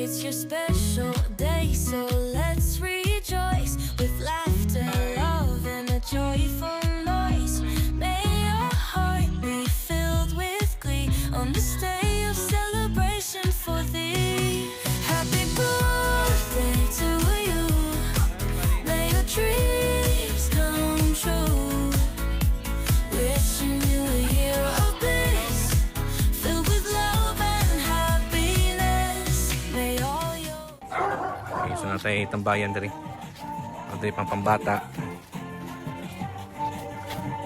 It's your special day, so let's rejoice with laughter, love, and a joyful noise. May your heart be filled with glee on this day of celebration for thee. Happy birthday to you. May your dreams come true. Wishing you a year of bliss, filled with love and happiness. May all your... Okay, so nasa tambayan diri. Ito yung pambata.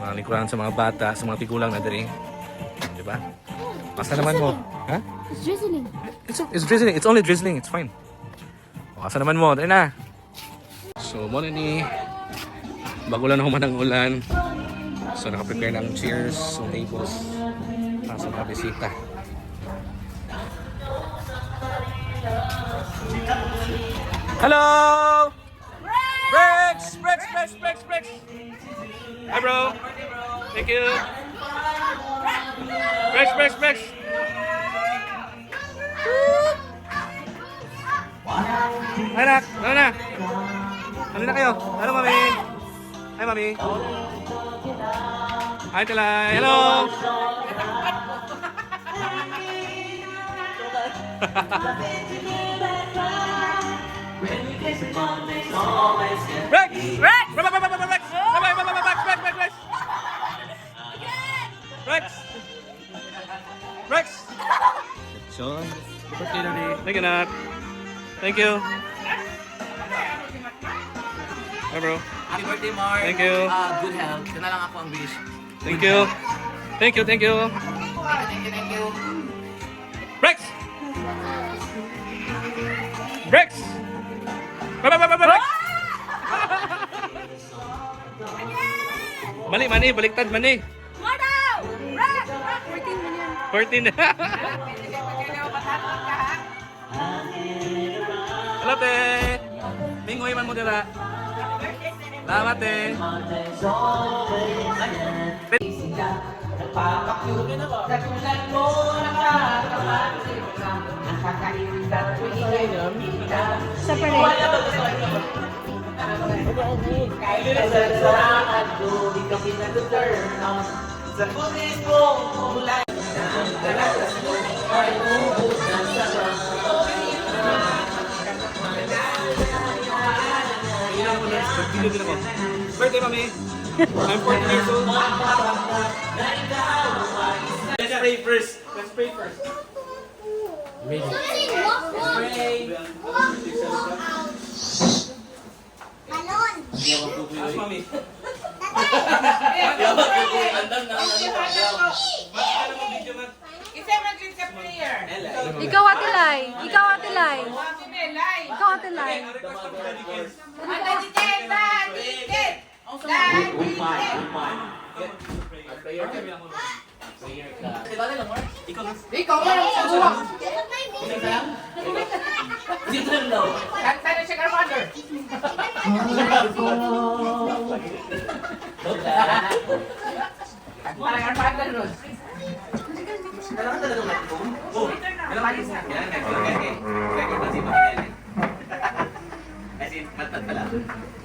Mga likuran sa mga bata, sa mga tigulang na diri. Diba? Asa naman mo? Ha? It's drizzling. It's drizzling. It's only drizzling. It's fine. O, asa naman mo? Dali na. So, muna ni bago lang naman ang ulan. So, nakaprepare ng chairs, so tables para sa mga bisita. Hello! Brex! Hi, bro. Thank you. Brex! Hi, Nak. Ano na? Ano na kayo? Hello, mami. Hi, mami. Hi, Tilay. Hello. Rex! Rex! Rex! John. Thank you, Nat. Thank you. Hi, bro. Happy birthday, Mark. Thank you. Good health. Yun na lang ako ang wish. Thank you. Thank you. Thank you. Rex! Rex! Rex! Mani, baliktad, mani. What now? Rex! 14 million. 14. Hello, te. Mingoy man mo dira. Salamat, te. Birthday, mami. I'm 14 years old. Let's pray first. Ask mami. Ikaw, Ate Lai. Ikaw, Ate Lai. Ikaw, Ate Lai. Ikaw mo lang sa buwak. Dito lang daw. Kanta na siya Godfather. Kanta na Godfather nun. Kailangan talaga mag-phone? Oo. Kailangan mag-phone? Kasi matad pala.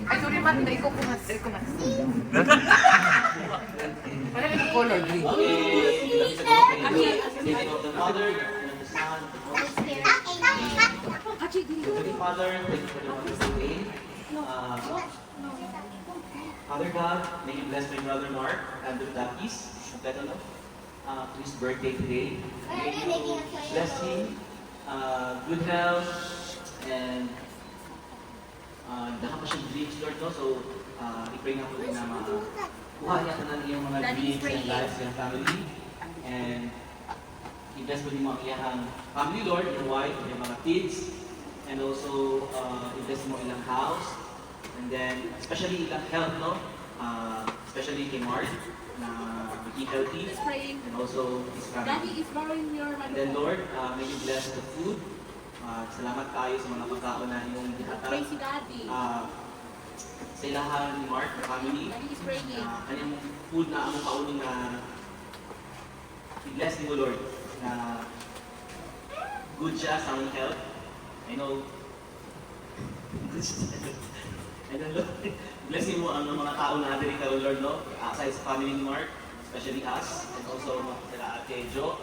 Ay, sorry man. Hindi ko kumas. Wala yung color green. Father God, may you bless my brother Mark and the Blackies. To his birthday today. May you bless him, good health, and daka pa siyang dreams, Lord, no? So, i-pray na po rin na makuha niya ka ng iyong mga dreams and lives and family. And i-bless po din mo ang iyang family, Lord, your wife, your mga kids, and also i-bless mo ilang house, and then especially ilang health, no? Especially kay Mark, na keep healthy, and also his family. And then Lord, may you bless the food. Salamat tayo sa mga pagkaon na iyong ihatag. Sa ilahan ni Mark, the family, kanyang food na among kaunin na i-bless mo, Lord, na good siya sa among health. I know. And then, Lord, blessing mo ang mga tao na natin ikaw, Lord, no? Aside sa family ni Mark, especially us, and also sila Ate Jo,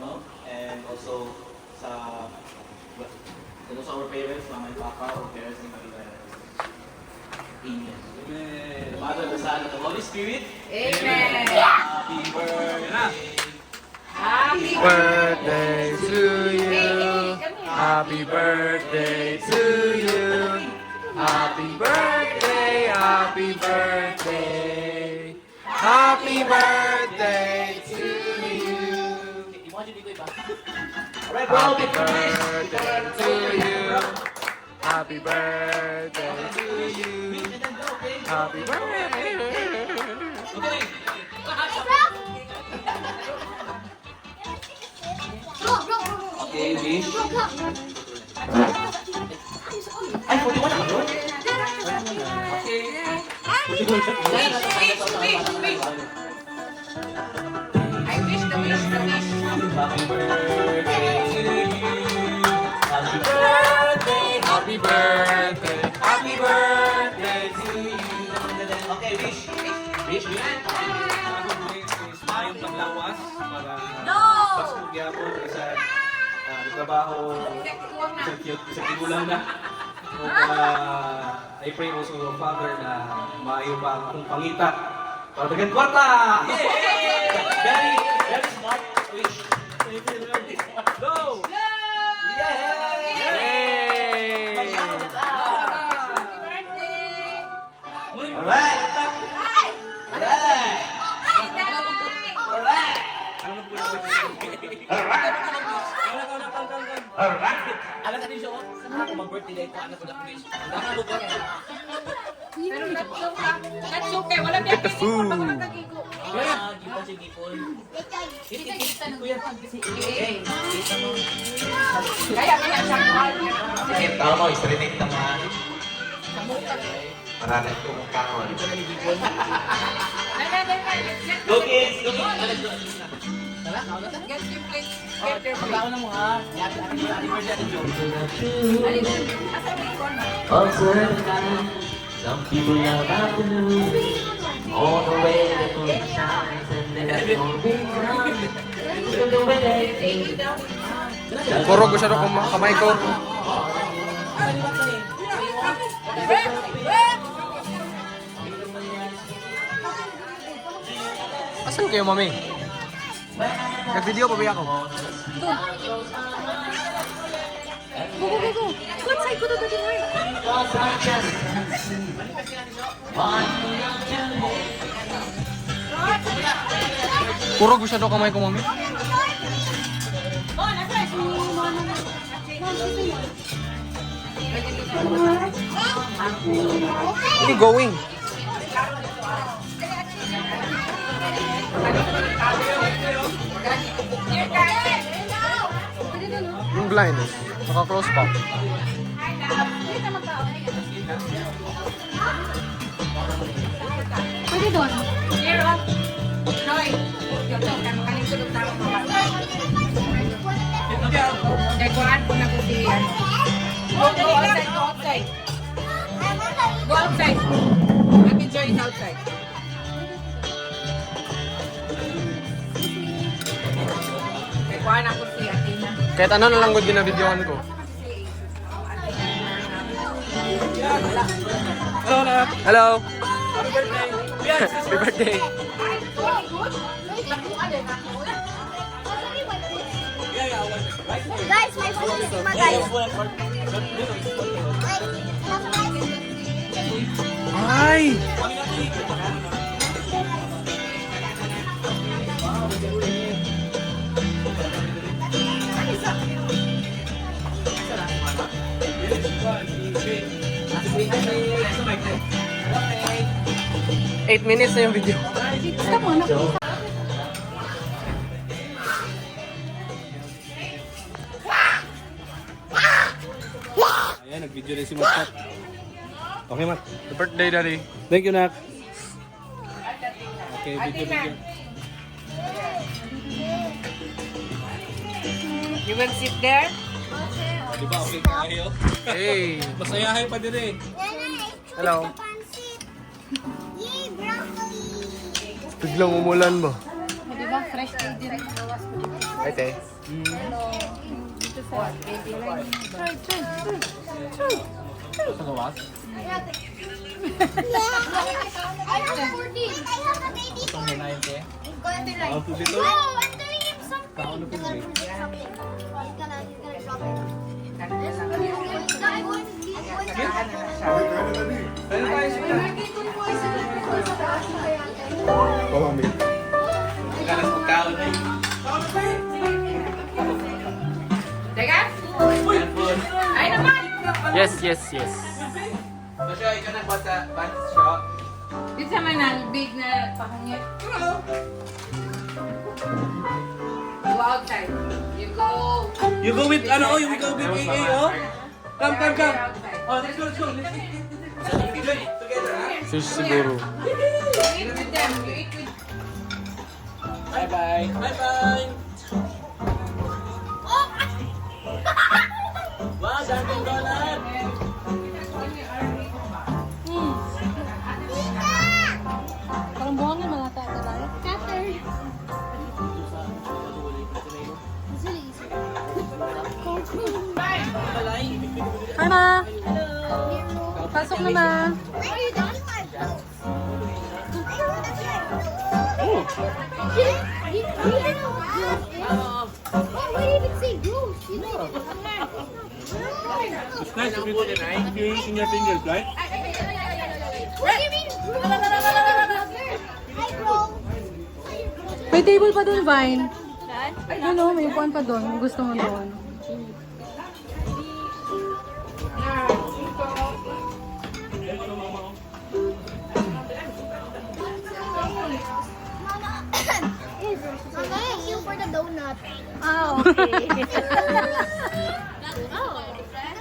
no? And also sa our parents, mama and papa, or parents ni Maria. Amen. Amen. The Father, the Son, and the Holy Spirit. Amen. Happy birthday. Happy Birthday to you. Happy birthday to you. Happy birthday, happy birthday. Happy birthday to you. Imagine dito iba. Alright, bro. Happy birthday to you. Happy birthday to you. Happy birthday. Okay, wish. Ay, 41 na ba doon? Okay. I wish the wish. Happy birthday to you. Happy Happy birthday. Happy birthday to you. Okay, wish. Wish. Mayong paglawas para No! Pasko gyapon sa trabaho sa tigulang na. I pray also, Father, na maayo pa ang akong pangita para dagan kwarta! Very, very smart wish. Go! Alright! Alright! Alright! Alam natin siya, ako mag-birthday day ko, anak ko na wish. That's okay. Wala Get the food. Gipon si Gipon. Kaya siya mahal. Sige, tao mo, isarinig na mga maraming kumukahon. Go kids! Go kids! Get your plate. Pagkaon na mo ha. Happy birthday, Joe. Observe the time, some people love afternoon. All the way the moon shines and there's no reason. Look the way they think. Puro ko siya rin kung kamay ko. Asan kayo, mami? Nag-video pa ba ako? Go. Go outside. Go to the door. Cause I just want you. Puro ko siya rin kamay ko, mami. Hindi going. Yung blind, naka-close pa. Pwede doon. Here, oh. Joy. Yung to, kaya makaligulog na ako mga. Dekoran ko na ko si ano. Go outside, go outside. Go outside. Let me join outside. Dekoran ako si Athena. Kahit ano na lang good binabidyohan ko. Hello! Happy birthday! Guys, may phone si Sima, guys. Ay! Okay. 8 minutes na yung video. Ayan, nag-video rin si Matt. Okay, Matt. Happy birthday, Daddy. Thank you, Nak. Okay, video. You will sit there? Di ba? Okay kayo. Hey. Masayahay pa din eh. Hello. Yay, broccoli. Biglang umulan ba? Di ba? Fresh food direct bawas po dito. Ate. Dito sa baby line. Try. Sa gawas? Yeah. I have 14. I have a baby. Itong may nain te. Wow, Ako dito. I'm doing it something. Paano po He's eh? gonna drop it. Pero tayo sila. Kanas pagkaon eh. Teka! Ay naman! Yes. Kasi ay ka na bata shop. Dito sa may big na pahangit. You go outside. You go. You go with ano? You go with AA oh? Come. Outside. Oh, let's go. Let's eat together, ha? Fish siguro. You eat with them. You eat with Bye-bye. Wow, dancing donut. Parang buwan na mga tatalay. Cutter. It's really easy. Mama! Pasok na ma! Why are you done my books? Why did it say goose? You know. It's nice if you're using your fingers, right? What do you mean? Hi, bro. May table pa doon, Vine. Ano, may upuan pa doon. Gusto mo doon. Mama, thank you for the donut. Ah, okay.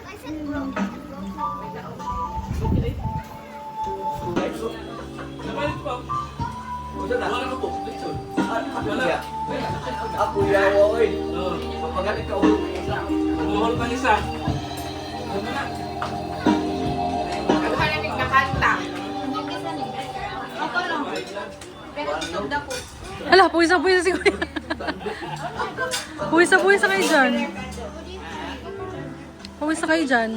I said bro. Ako yawa oy. Mapagat ikaw ulo ng isa. Mahal pa isa. Ang halamig na kanta. Pero gusto na po. Ala, puwisa si Kuya. Puwisa kayo dyan. Puwisa kayo dyan.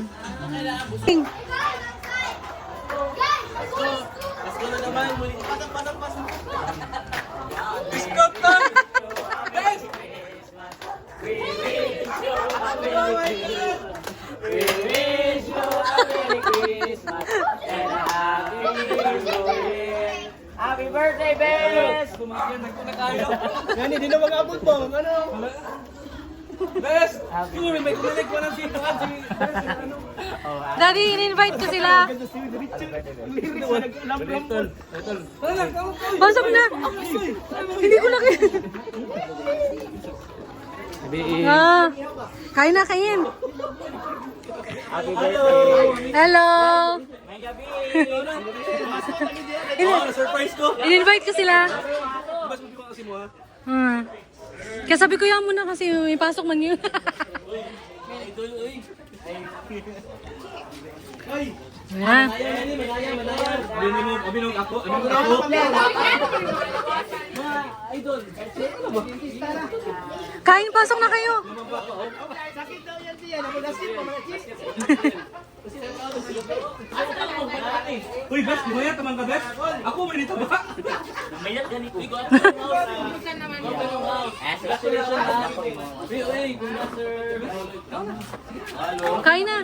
Let's go na naman. Muli. Pasok. Biscuit time! Guys! Happy birthday, Bes! Kumakyan, nagkunakayo. Yan, hindi na mag-abot mo. Ano? Best! Siguro, may kumalig ko ng sino. Daddy, in-invite ko sila. Pasok na. Hindi ko na Ah, kain na, kain. Happy birthday! Hello. May gabi! Surprise ko. In-invite ko sila. Bas mo kasi mo ha? Kaya sabi ko yan muna kasi may pasok man yun. Ayan. Abinong ako. Kain, pasok na kayo. Uy, Bes, di ba yan? Tamang ka, Bes? Ako, may nito ba? Mayat ganito. Minsan naman yun. Congratulations ha! Uy, congrats, sir. Kain na.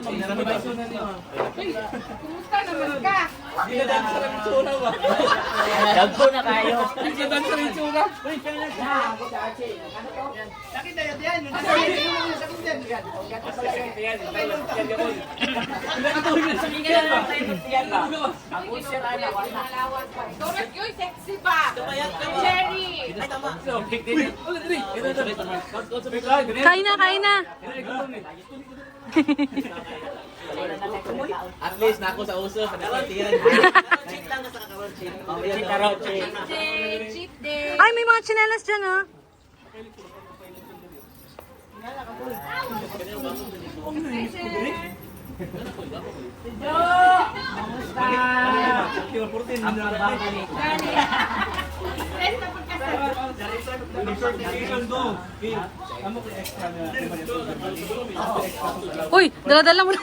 Kumusta naman ka? Hindi na dahil sa lamang tsura ba? Dagpo na kayo! Hindi na dahil sa lamang tsura. Uy, fairness ha! Hindi ka tawag na sa Hindi kikyan ka ba? naman tayo magtiyan ba? Ako siya na wala. Donut yun, sexy ba? Cherry! Kain na, kain na. At least nako sa uso sa nakatiyan. Cheat lang sa kakaroon cheat. Cheat day! Ay, may mga tsinelas dyan, ha? Uy, dala-dala mo na.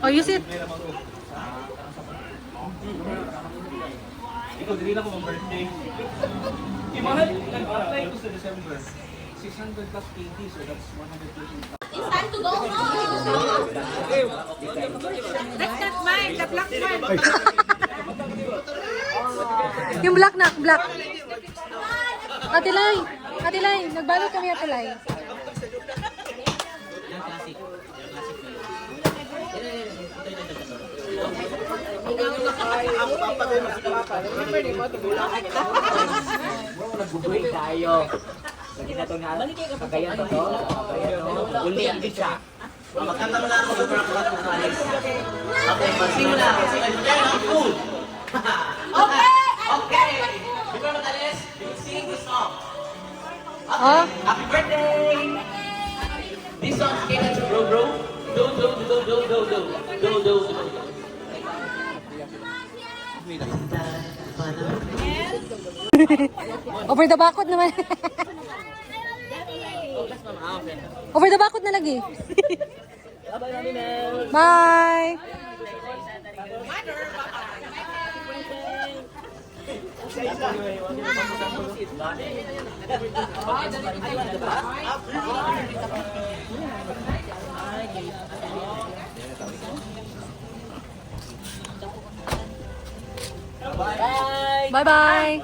Oh, use it. Ikaw, dili na ko ang birthday. Imahal, nag-apply ko sa December. 600 plus 80, so that's 120. That's not mine. The black one. Yung black na, black. Atilay, Atilay, nagbalot kami Atilay. Nagbubuhay tayo. Sige na ito nga. Kagayan to. Kagayan to. Uli ang siya. Magkanta mo na ako sa mga kapatid. Okay, magsimula. Cool. Okay! Okay. Before matalis, we will sing this song. Oh, Happy birthday! This song came out to bro bro. Do do do do do do do do do do. over the bakod naman. Over the bakod na lagi. Bye. Bye bye.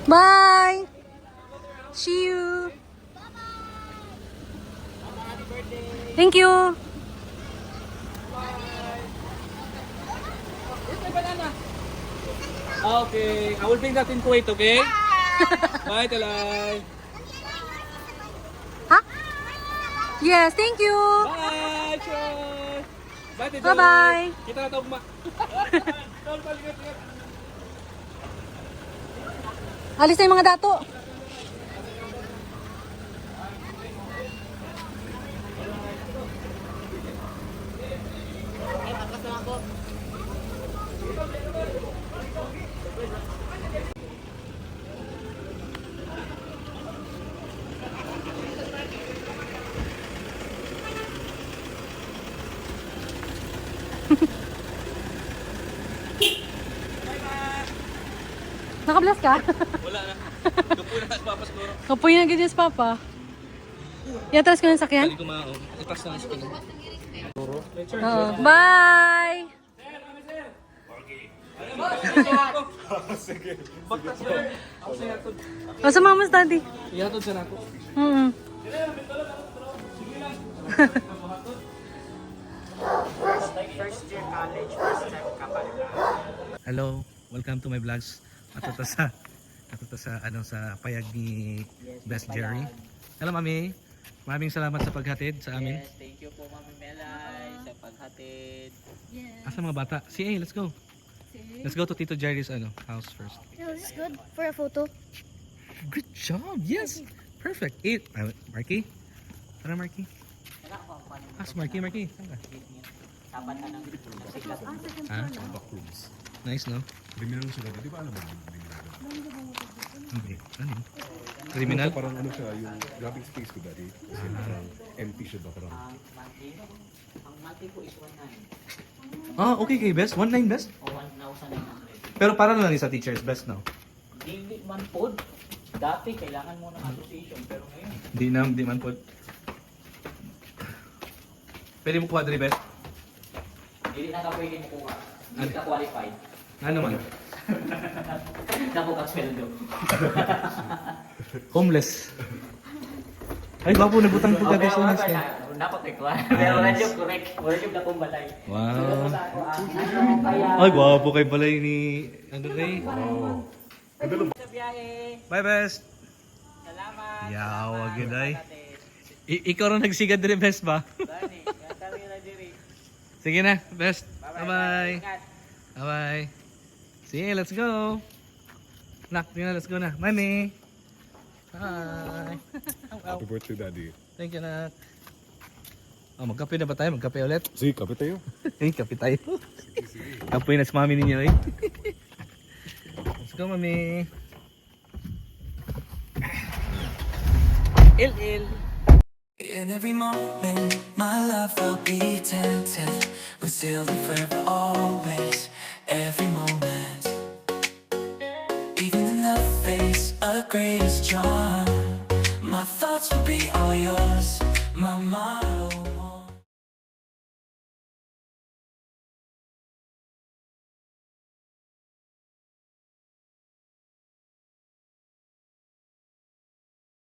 Bye. See you. Thank you. Okay, I will bring that in Kuwait, okay? Bye, Talay. Huh? Yes, thank you. Bye, Choy. Bye, Tito. Bye-bye. Kita na ito, Alis na yung mga dato. Naka-bless ka? Wala na. Kapoy na sa papas ko. Kapoy na ganyan sa papa. Iatras ko ng sakyan? Hindi ko mao. Itas na sa spin. Oo. Bye! O, sama mo sa daddy. Ihatod sa nako. Hello, welcome to my vlogs. Atuto sa sa payag ni Best Jerry. Hello Mami. Maraming salamat sa paghatid sa amin. Yes, thank you po Mami Melay sa paghatid. Asa mga bata? Si A, let's go. Let's go to Tito Jerry's house first. No, this is good for a photo. Good job. Yes. Perfect. Eat. Marky. Tara Marky. Si Marky. Saan ka? Sabat na ng Ah, nice, no? Criminal siya dati, di ba alam mo? Hindi. Ano? Criminal? Parang ano siya, yung grabbing space ko dati. Kasi parang empty siya ba parang. ang monthly ko is 1,900 Ah, okay kay Best. 1.9 Best? o 1,900. Pero para na lang sa teacher's Best, no? Hindi man po. Dati kailangan mo ng association pero ngayon Di man po. Pwede mo kuha dali Best? hindi na ka pwede mo kuha. Hindi ka qualified. Ano man? Naku ka sweldo. Homeless. Ay, bapo, nabutang po guys. Okay, dapat may kuha. Pero wala yung correct. Wala yung dakong balay. Wow. Kaya Ay, gwapo kay balay ni... Ano kay? sa biyahe. Bye, Best. Salamat. Yawa, gud ay. Ikaw rin nagsigad rin, Best ba? Gani, kami na diri. Sige na, best. Bye-bye. Bye-bye. Sige, let's go. Nak, let's go na. Mami. Bye. Happy birthday, Daddy. Thank you, Nak. Oh, magkape na ba tayo? Magkape ulit? Sige, kapit tayo. Kape tayo. Kape na si mami ninyo eh. Let's go, mami. Il. In every moment, my love will be tempted. We're still forever, always, every moment. Even in the face of greatest charm, my thoughts will be all yours. My motto.